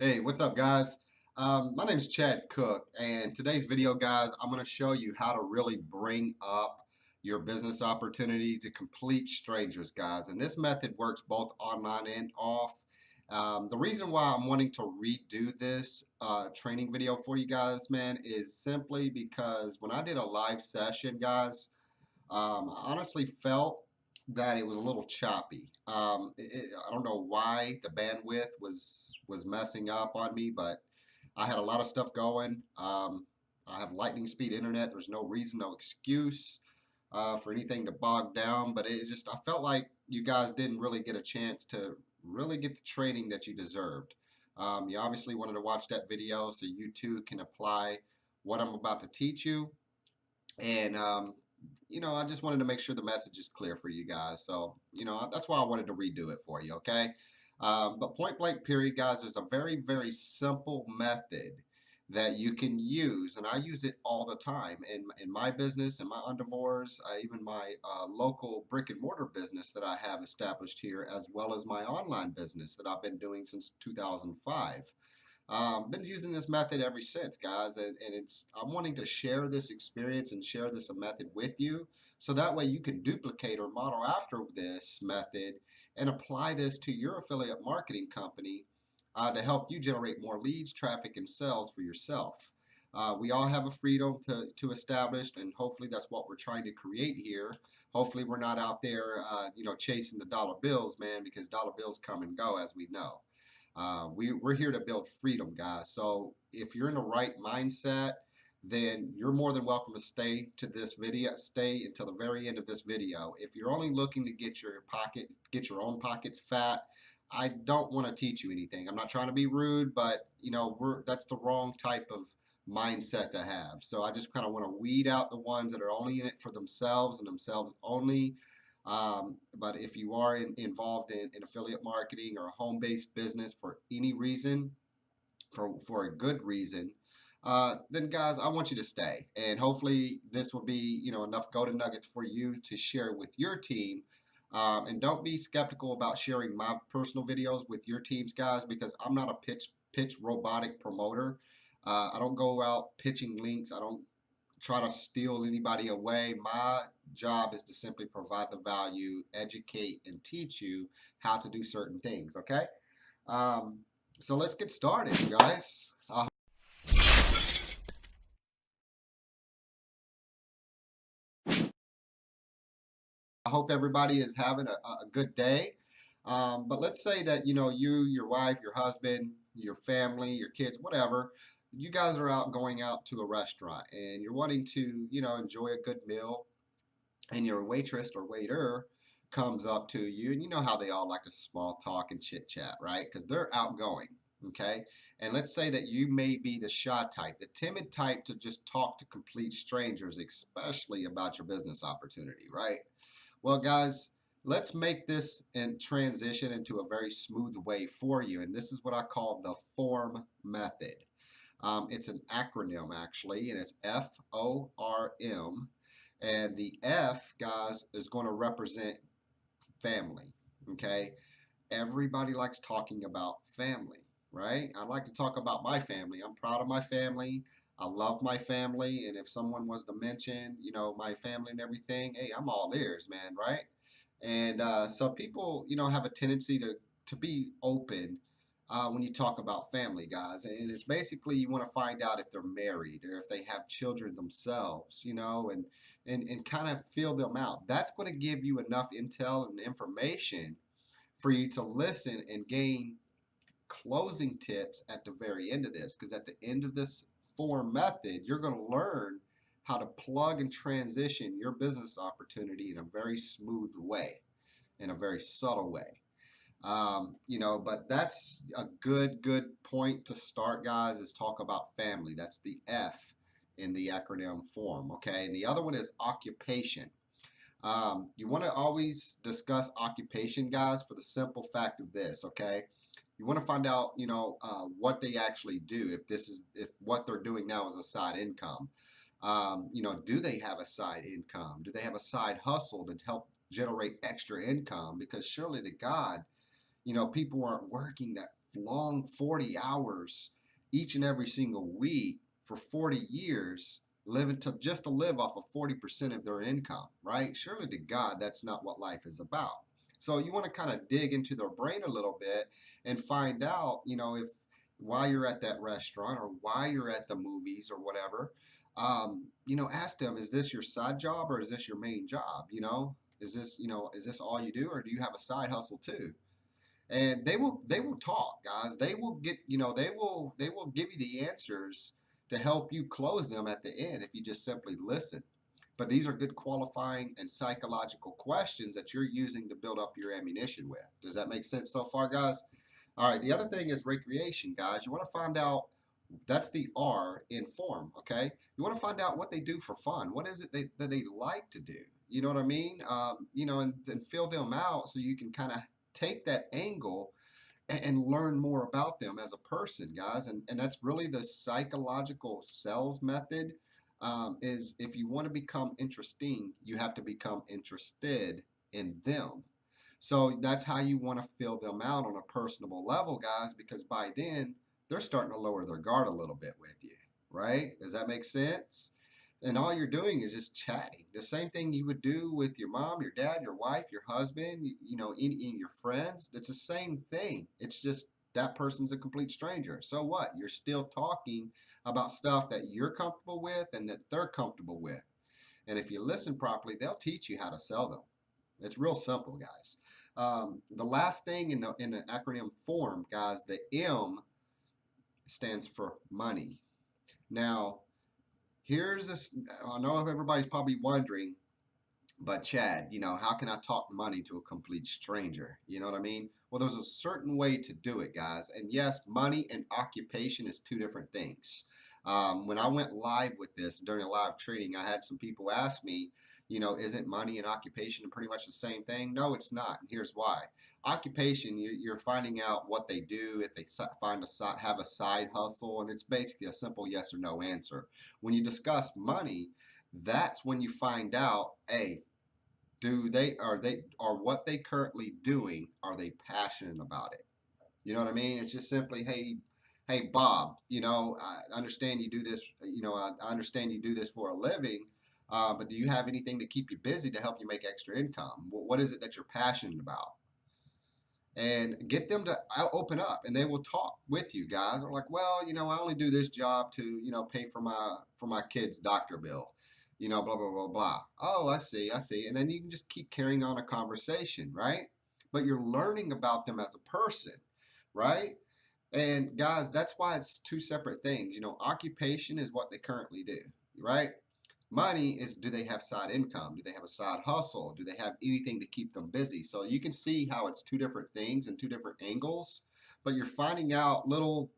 Hey, what's up, guys? My name is Chad Cook, and today's video, guys, I'm going to show you how to really bring up your business opportunity to complete strangers, guys. And this method works both online and off. The reason why I'm wanting to redo this training video for you guys, man, is simply because when I did a live session, guys, I honestly felt that it was a little choppy. I don't know why the bandwidth was messing up on me, but I had a lot of stuff going. I have lightning speed internet. There's no reason, no excuse for anything to bog down. But it just I felt like you guys didn't really get a chance to really get the training that you deserved. You obviously wanted to watch that video so you too can apply what I'm about to teach you. And I just wanted to make sure the message is clear for you guys. So, that's why I wanted to redo it for you, okay? But point blank period, guys, there's a very, very simple method that you can use, and I use it all the time in my business, in my undervours, even my local brick and mortar business that I have established here, as well as my online business that I've been doing since 2005. Been using this method ever since, guys, and I'm wanting to share this experience and share this method with you, so that way you can duplicate or model after this method and apply this to your affiliate marketing company to help you generate more leads, traffic, and sales for yourself. We all have a freedom to establish, and hopefully that's what we're trying to create here. Hopefully we're not out there, chasing the dollar bills, man, because dollar bills come and go, as we know. We're here to build freedom, guys. So if you're in the right mindset, then you're more than welcome to stay until the very end of this video. If you're only looking to get your own pockets fat, I don't want to teach you anything. I'm not trying to be rude, but that's the wrong type of mindset to have. So I just kind of want to weed out the ones that are only in it for themselves and themselves only. But if you are involved in affiliate marketing or a home-based business for any reason, for a good reason, then guys, I want you to stay. And hopefully this will be, enough golden nuggets for you to share with your team. And don't be skeptical about sharing my personal videos with your teams, guys, because I'm not a pitch robotic promoter. I don't go out pitching links. I don't try to steal anybody away. My job is to simply provide the value, educate, and teach you how to do certain things. Okay. Um, so let's get started, guys. I hope everybody is having a good day. But let's say that you, your wife, your husband, your family, your kids, whatever, you guys are going out to a restaurant and you're wanting to enjoy a good meal, and your waitress or waiter comes up to you, and you know how they all like to small talk and chit chat, right? Because they're outgoing. Okay. And let's say that you may be the shy type, the timid type to just talk to complete strangers, especially about your business opportunity, right? Well, guys, let's make this and transition into a very smooth way for you. And this is what I call the FORM method. It's an acronym, actually, and it's FORM. And the F, guys, is going to represent family. Okay. Everybody likes talking about family, right? I like to talk about my family. I'm proud of my family. I love my family. And if someone was to mention, my family and everything, hey, I'm all ears, man, right? And so people, have a tendency to be open when you talk about family, guys. And it's basically you want to find out if they're married or if they have children themselves, and kind of feel them out. That's going to give you enough intel and information for you to listen and gain closing tips at the very end of this. Because at the end of this form method, you're going to learn how to plug and transition your business opportunity in a very smooth way, in a very subtle way. But that's a good point to start, guys, is talk about family. That's the F in the acronym form, okay? And the other one is occupation. You want to always discuss occupation, guys, for the simple fact of this, okay? You want to find out, what they actually do. If what they're doing now is a side income, do they have a side income? Do they have a side hustle to help generate extra income? Because surely to God, people aren't working that long 40 hours each and every single week for 40 years, living to just to live off of 40% of their income, right? Surely to God, that's not what life is about. So you want to kind of dig into their brain a little bit and find out, if while you're at that restaurant or while you're at the movies or whatever, ask them, is this your side job or is this your main job? Is this all you do or do you have a side hustle too? And they will talk, guys. They will get, they will give you the answers to help you close them at the end if you just simply listen. But these are good qualifying and psychological questions that you're using to build up your ammunition with. Does that make sense so far, guys? All right, the other thing is recreation, guys. You want to find out, that's the R in form, okay? You want to find out what they do for fun. What is it that they like to do? You know what I mean? And fill them out so you can kind of take that angle and learn more about them as a person, guys. And that's really the psychological sales method. Is if you want to become interesting, you have to become interested in them. So that's how you want to fill them out on a personable level, guys, because by then they're starting to lower their guard a little bit with you, right? Does that make sense? And all you're doing is just chatting. The same thing you would do with your mom, your dad, your wife, your husband, in your friends. It's the same thing. It's just that person's a complete stranger. So what? You're still talking about stuff that you're comfortable with and that they're comfortable with. And if you listen properly, they'll teach you how to sell them. It's real simple, guys. The last thing in the acronym form, guys, the M stands for money. Now, here's this. I know everybody's probably wondering, but Chad, how can I talk money to a complete stranger? You know what I mean? Well, there's a certain way to do it, guys. And yes, money and occupation is two different things. When I went live with this during a live trading, I had some people ask me, isn't money and occupation pretty much the same thing? No, it's not. And here's why. Occupation, you're finding out what they do, if they have a side hustle, and it's basically a simple yes or no answer. When you discuss money, that's when you find out, hey, are what they currently doing, are they passionate about it? You know what I mean? It's just simply, hey Bob, I understand you do this, I understand you do this for a living, but do you have anything to keep you busy to help you make extra income? What is it that you're passionate about? And get them to open up and they will talk with you, guys. They're like, well, I only do this job to, pay for my kid's doctor bill, blah blah blah blah. Oh, I see. And then you can just keep carrying on a conversation, right? But you're learning about them as a person, right? And guys, that's why it's two separate things. Occupation is what they currently do, right? Money is, do they have side income? Do they have a side hustle? Do they have anything to keep them busy? So you can see how it's two different things and two different angles, but you're finding out little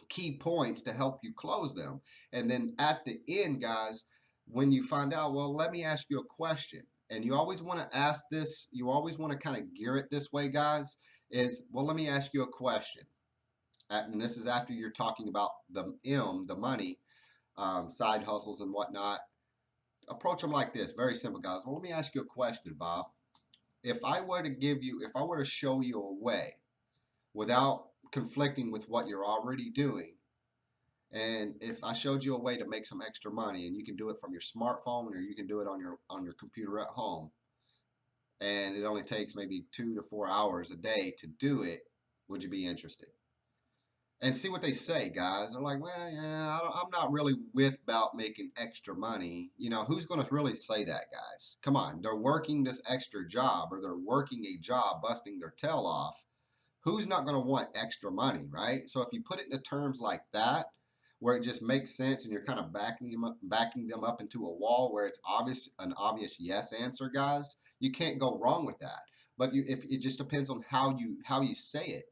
key points to help you close them. And then at the end, guys, when you find out, well, let me ask you a question. And you always want to ask this, you always want to kind of gear it this way, guys, is, well, let me ask you a question. And this is after you're talking about the money, side hustles and whatnot. Approach them like this. Very simple, guys. Well, let me ask you a question, Bob. If I were to show you a way without conflicting with what you're already doing, and if I showed you a way to make some extra money, and you can do it from your smartphone or you can do it on your computer at home, and it only takes maybe 2 to 4 hours a day to do it, would you be interested? And see what they say, guys. They're like, well, yeah, I'm not really with about making extra money. Who's going to really say that, guys? Come on, they're working this extra job or they're working a job, busting their tail off. Who's not going to want extra money, right? So if you put it into terms like that, where it just makes sense and you're kind of backing them up into a wall where it's an obvious yes answer, guys, you can't go wrong with that. But if it just depends on how you say it.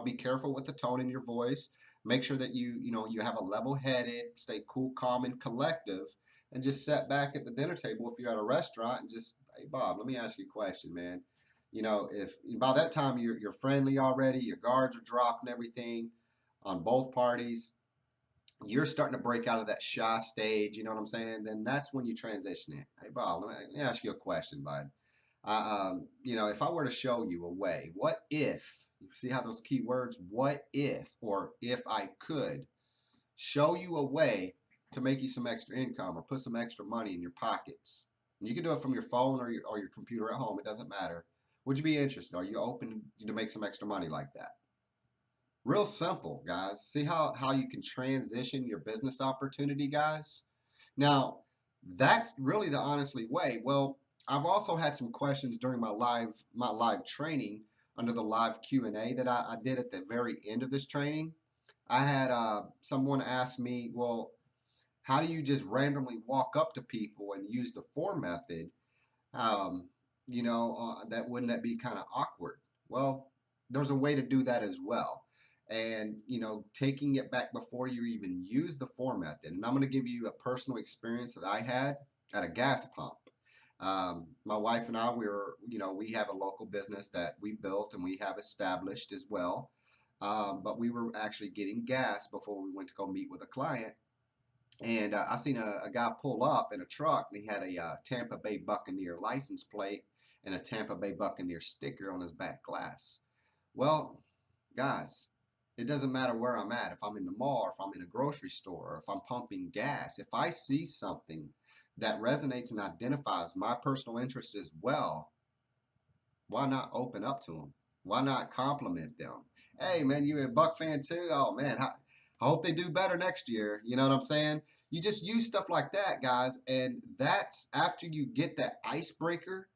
Be careful with the tone in your voice. Make sure that you have a level-headed, stay cool, calm, and collective, and just sit back at the dinner table if you're at a restaurant and just, hey Bob, let me ask you a question, man. If by that time you're friendly already, your guards are dropped and everything on both parties, you're starting to break out of that shy stage. You know what I'm saying? Then that's when you transition it. Hey Bob, let me ask you a question, bud. If I were to show you a way, what if You see how those key words, what if, or if I could, show you a way to make you some extra income or put some extra money in your pockets. And you can do it from your phone or your computer at home. It doesn't matter. Would you be interested? Are you open to make some extra money like that? Real simple, guys. See how you can transition your business opportunity, guys? Now, that's really the honestly way. Well, I've also had some questions during my live training under the live Q&A that I did at the very end of this training. I had someone ask me, well, how do you just randomly walk up to people and use the form method? Um, that wouldn't that be kind of awkward? Well, there's a way to do that as well. And, taking it back before you even use the form method. And I'm going to give you a personal experience that I had at a gas pump. My wife and I, we have a local business that we built and we have established as well. But we were actually getting gas before we went to go meet with a client. And I seen a guy pull up in a truck, and he had a Tampa Bay Buccaneer license plate and a Tampa Bay Buccaneer sticker on his back glass. Well, guys, it doesn't matter where I'm at. If I'm in the mall, or if I'm in a grocery store, or if I'm pumping gas, if I see something that resonates and identifies my personal interest as well, why not open up to them? Why not compliment them? Hey, man, you a Buck fan too? Oh, man, I hope they do better next year. You know what I'm saying? You just use stuff like that, guys. And that's after you get that icebreaker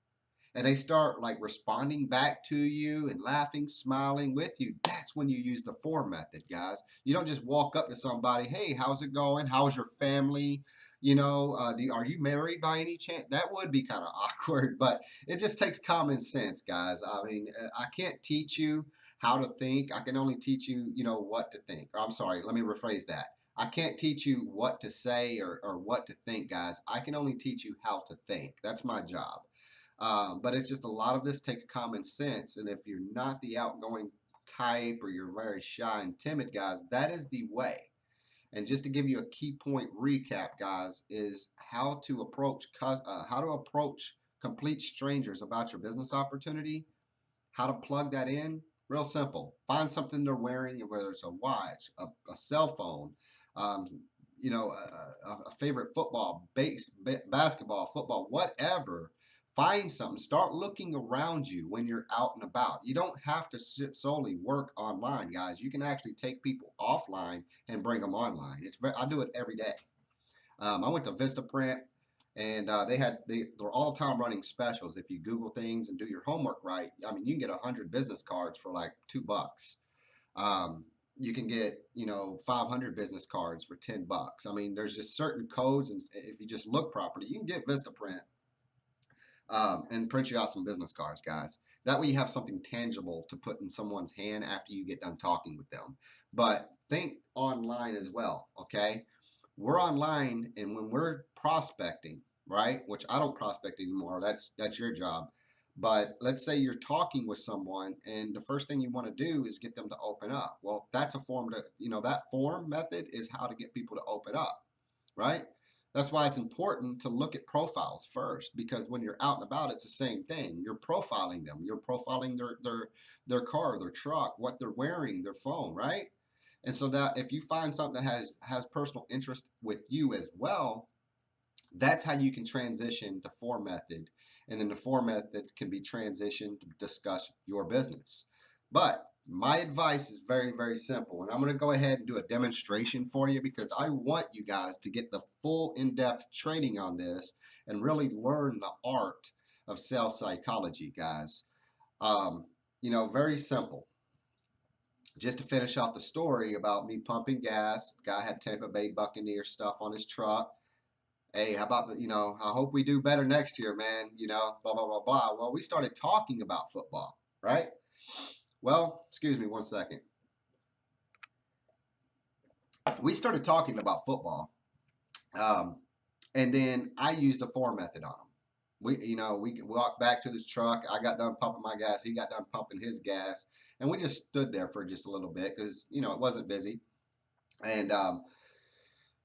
and they start like responding back to you and laughing, smiling with you. That's when you use the form method, guys. You don't just walk up to somebody, hey, how's it going? How's your family? Are you married by any chance? That would be kind of awkward, but it just takes common sense, guys. I mean, I can't teach you how to think. I can only teach you, what to think. I'm sorry, let me rephrase that. I can't teach you what to say or what to think, guys. I can only teach you how to think. That's my job. But it's just a lot of this takes common sense. And if you're not the outgoing type or you're very shy and timid, guys, that is the way. And just to give you a key point recap, guys, is how to approach complete strangers about your business opportunity. How to plug that in? Real simple. Find something they're wearing, whether it's a watch, a cell phone, um, a favorite football, basketball, football, whatever. Find something. Start looking around you when you're out and about. You don't have to sit solely work online, guys. You can actually take people offline and bring them online. I do it every day. I went to Vistaprint, and they're all time running specials. If you Google things and do your homework right, I mean, you can get 100 business cards for like $2. You can get 500 business cards for $10. I mean, there's just certain codes, and if you just look properly, you can get Vistaprint and print you out some business cards, guys. That way you have something tangible to put in someone's hand after you get done talking with them. But think online as well, okay? We're online, and when we're prospecting, right? Which I don't prospect anymore. That's your job. But let's say you're talking with someone, and the first thing you want to do is get them to open up. Well, that's a form that form method is how to get people to open up, right? That's why it's important to look at profiles first, because when you're out and about, it's the same thing. You're profiling them. You're profiling their car, their truck, what they're wearing, their phone, right? And so that if you find something that has personal interest with you as well, that's how you can transition the form method. And then the form method can be transitioned to discuss your business. But my advice is very, very simple. And I'm going to go ahead and do a demonstration for you because I want you guys to get the full in-depth training on this and really learn the art of sales psychology, guys. Very simple. Just to finish off the story about me pumping gas, guy had Tampa Bay Buccaneer stuff on his truck. Hey, how about I hope we do better next year, man, blah, blah, blah, blah. Well, we started talking about football, right? Well, excuse me one second. We started talking about football. And then I used a form method on him. We walked back to this truck. I got done pumping my gas. He got done pumping his gas. And we just stood there for just a little bit because, it wasn't busy. And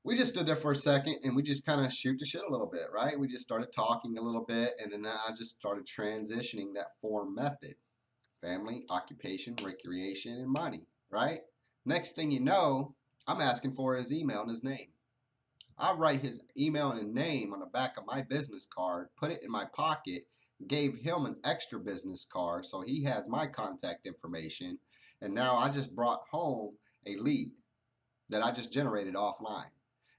we just stood there for a second and we just kind of shoot the shit a little bit, right? We just started talking a little bit. And then I just started transitioning that form method. family, occupation, recreation, and money, right? Next thing you know, I'm asking for his email and his name. I write his email and name on the back of my business card, put it in my pocket, gave him an extra business card so he has my contact information, and now I just brought home a lead that I just generated offline.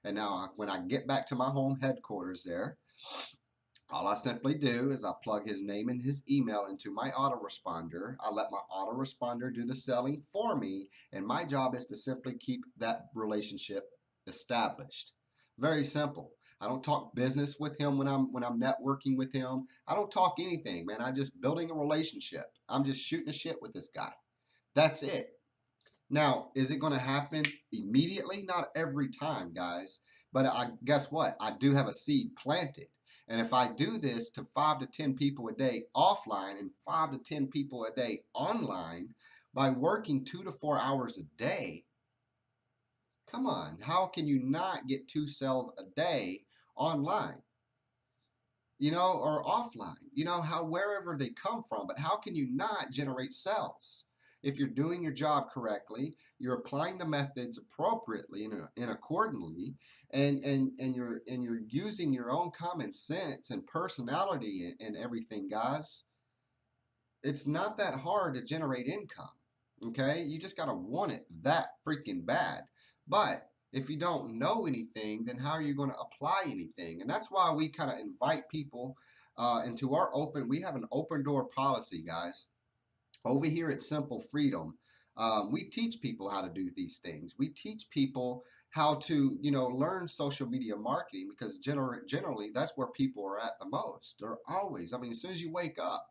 And now when I get back to my home headquarters there, all I simply do is I plug his name and his email into my autoresponder. I let my autoresponder do the selling for me, and my job is to simply keep that relationship established. Very simple. I don't talk business with him when I'm networking with him. I don't talk anything, man. I just building a relationship. I'm just shooting a shit with this guy. That's it. Now, is it going to happen immediately? Not every time, guys. But I guess what? I do have a seed planted. And if I do this to 5 to 10 people a day offline and 5 to 10 people a day online by working 2 to 4 hours a day, come on, how can you not get 2 sales a day online? Or offline, how wherever they come from. But how can you not generate sales? If you're doing your job correctly, you're applying the methods appropriately and accordingly, and you're using your own common sense and personality and everything, guys, it's not that hard to generate income. Okay, you just gotta want it that freaking bad. But if you don't know anything, then how are you going to apply anything? And that's why we kind of invite people into our open. We have an open door policy, guys. Over here at Simple Freedom, we teach people how to do these things. We teach people how to, learn social media marketing, because generally that's where people are at the most. They're always, I mean, as soon as you wake up,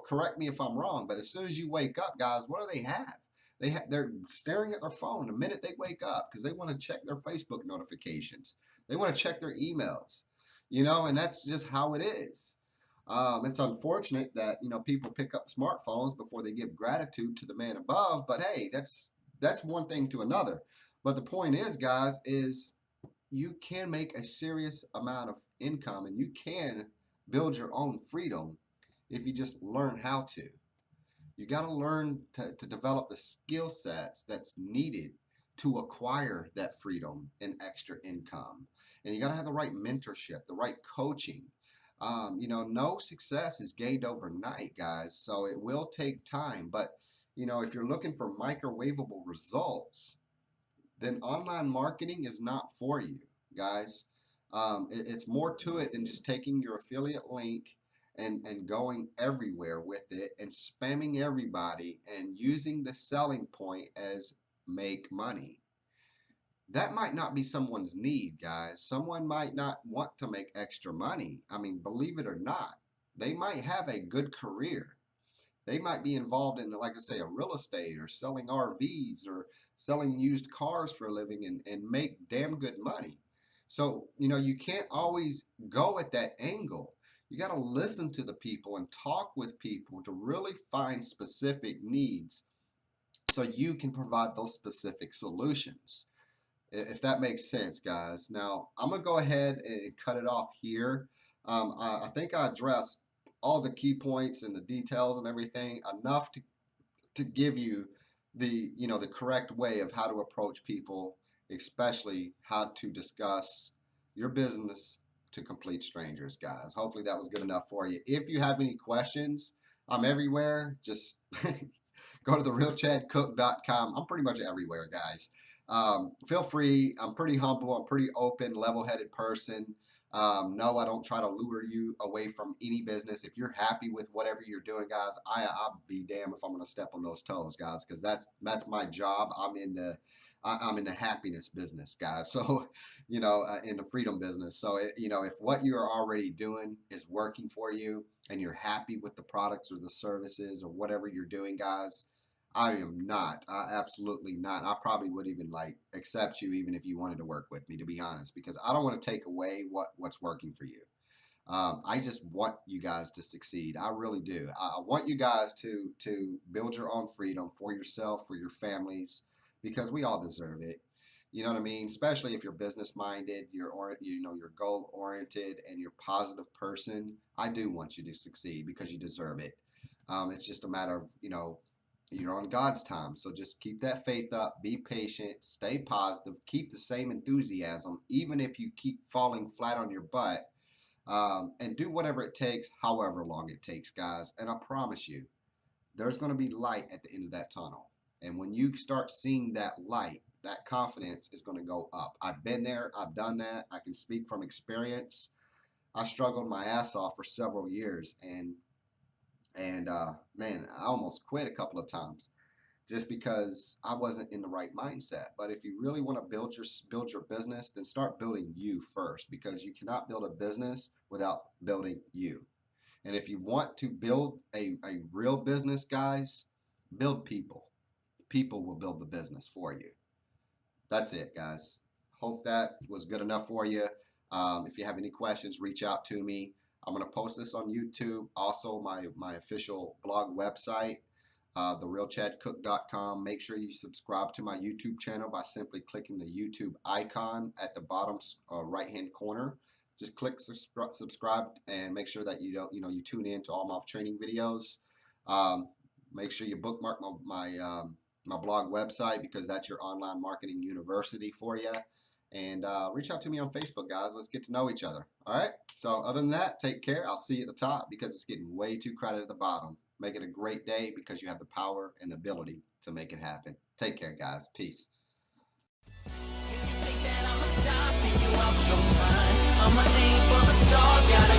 correct me if I'm wrong, but as soon as you wake up, guys, what do they have? They're staring at their phone the minute they wake up because they want to check their Facebook notifications. They want to check their emails, and that's just how it is. It's unfortunate that people pick up smartphones before they give gratitude to the man above. But hey, that's one thing to another. But the point is, guys, is you can make a serious amount of income and you can build your own freedom if you just learn how to. You got to learn to develop the skill sets that's needed to acquire that freedom and extra income. And you got to have the right mentorship, the right coaching. No success is gained overnight, guys. So it will take time. But, if you're looking for microwavable results, then online marketing is not for you, guys. It's more to it than just taking your affiliate link and going everywhere with it and spamming everybody and using the selling point as make money. That might not be someone's need, guys. Someone might not want to make extra money. I mean, believe it or not, they might have a good career. They might be involved in, like I say, a real estate or selling RVs or selling used cars for a living and make damn good money. So, you can't always go at that angle. You got to listen to the people and talk with people to really find specific needs so you can provide those specific solutions. If that makes sense, guys. Now, I'm going to go ahead and cut it off here. I think I addressed all the key points and the details and everything enough to give you the correct way of how to approach people, especially how to discuss your business to complete strangers, guys. Hopefully that was good enough for you. If you have any questions, I'm everywhere. Just go to therealchadcook.com. I'm pretty much everywhere, guys. Feel free. I'm pretty humble. I'm pretty open, level-headed person. No, I don't try to lure you away from any business. If you're happy with whatever you're doing, guys, I'll be damned if I'm going to step on those toes, guys, because that's my job. I'm in the happiness business, guys. So, in the freedom business. So, if what you are already doing is working for you and you're happy with the products or the services or whatever you're doing, guys, I am not. I absolutely not. I probably would even accept you even if you wanted to work with me, to be honest, because I don't want to take away what's working for you. I just want you guys to succeed. I really do. I want you guys to build your own freedom for yourself, for your families, because we all deserve it. You know what I mean? Especially if you're business minded, you're goal oriented, and you're a positive person. I do want you to succeed because you deserve it. It's just a matter of, you're on God's time. So just keep that faith up, be patient, stay positive, keep the same enthusiasm, even if you keep falling flat on your butt, and do whatever it takes, however long it takes, guys. And I promise you, there's going to be light at the end of that tunnel. And when you start seeing that light, that confidence is going to go up. I've been there, I've done that. I can speak from experience. I struggled my ass off for several years, and man, I almost quit a couple of times just because I wasn't in the right mindset. But if you really want to build your business, then start building you first, because you cannot build a business without building you. And if you want to build a real business, guys, build people. People will build the business for you. That's it, guys. Hope that was good enough for you. If you have any questions, reach out to me. I'm going to post this on YouTube. Also, my official blog website, therealchadcook.com. Make sure you subscribe to my YouTube channel by simply clicking the YouTube icon at the bottom right-hand corner. Just click subscribe and make sure that you tune in to all my training videos. Make sure you bookmark my blog website, because that's your online marketing university for you. And reach out to me on Facebook, guys. Let's get to know each other. All right. So other than that, take care. I'll see you at the top, because it's getting way too crowded at the bottom. Make it a great day, because you have the power and the ability to make it happen. Take care, guys. Peace. I'ma aim for the stars, gotta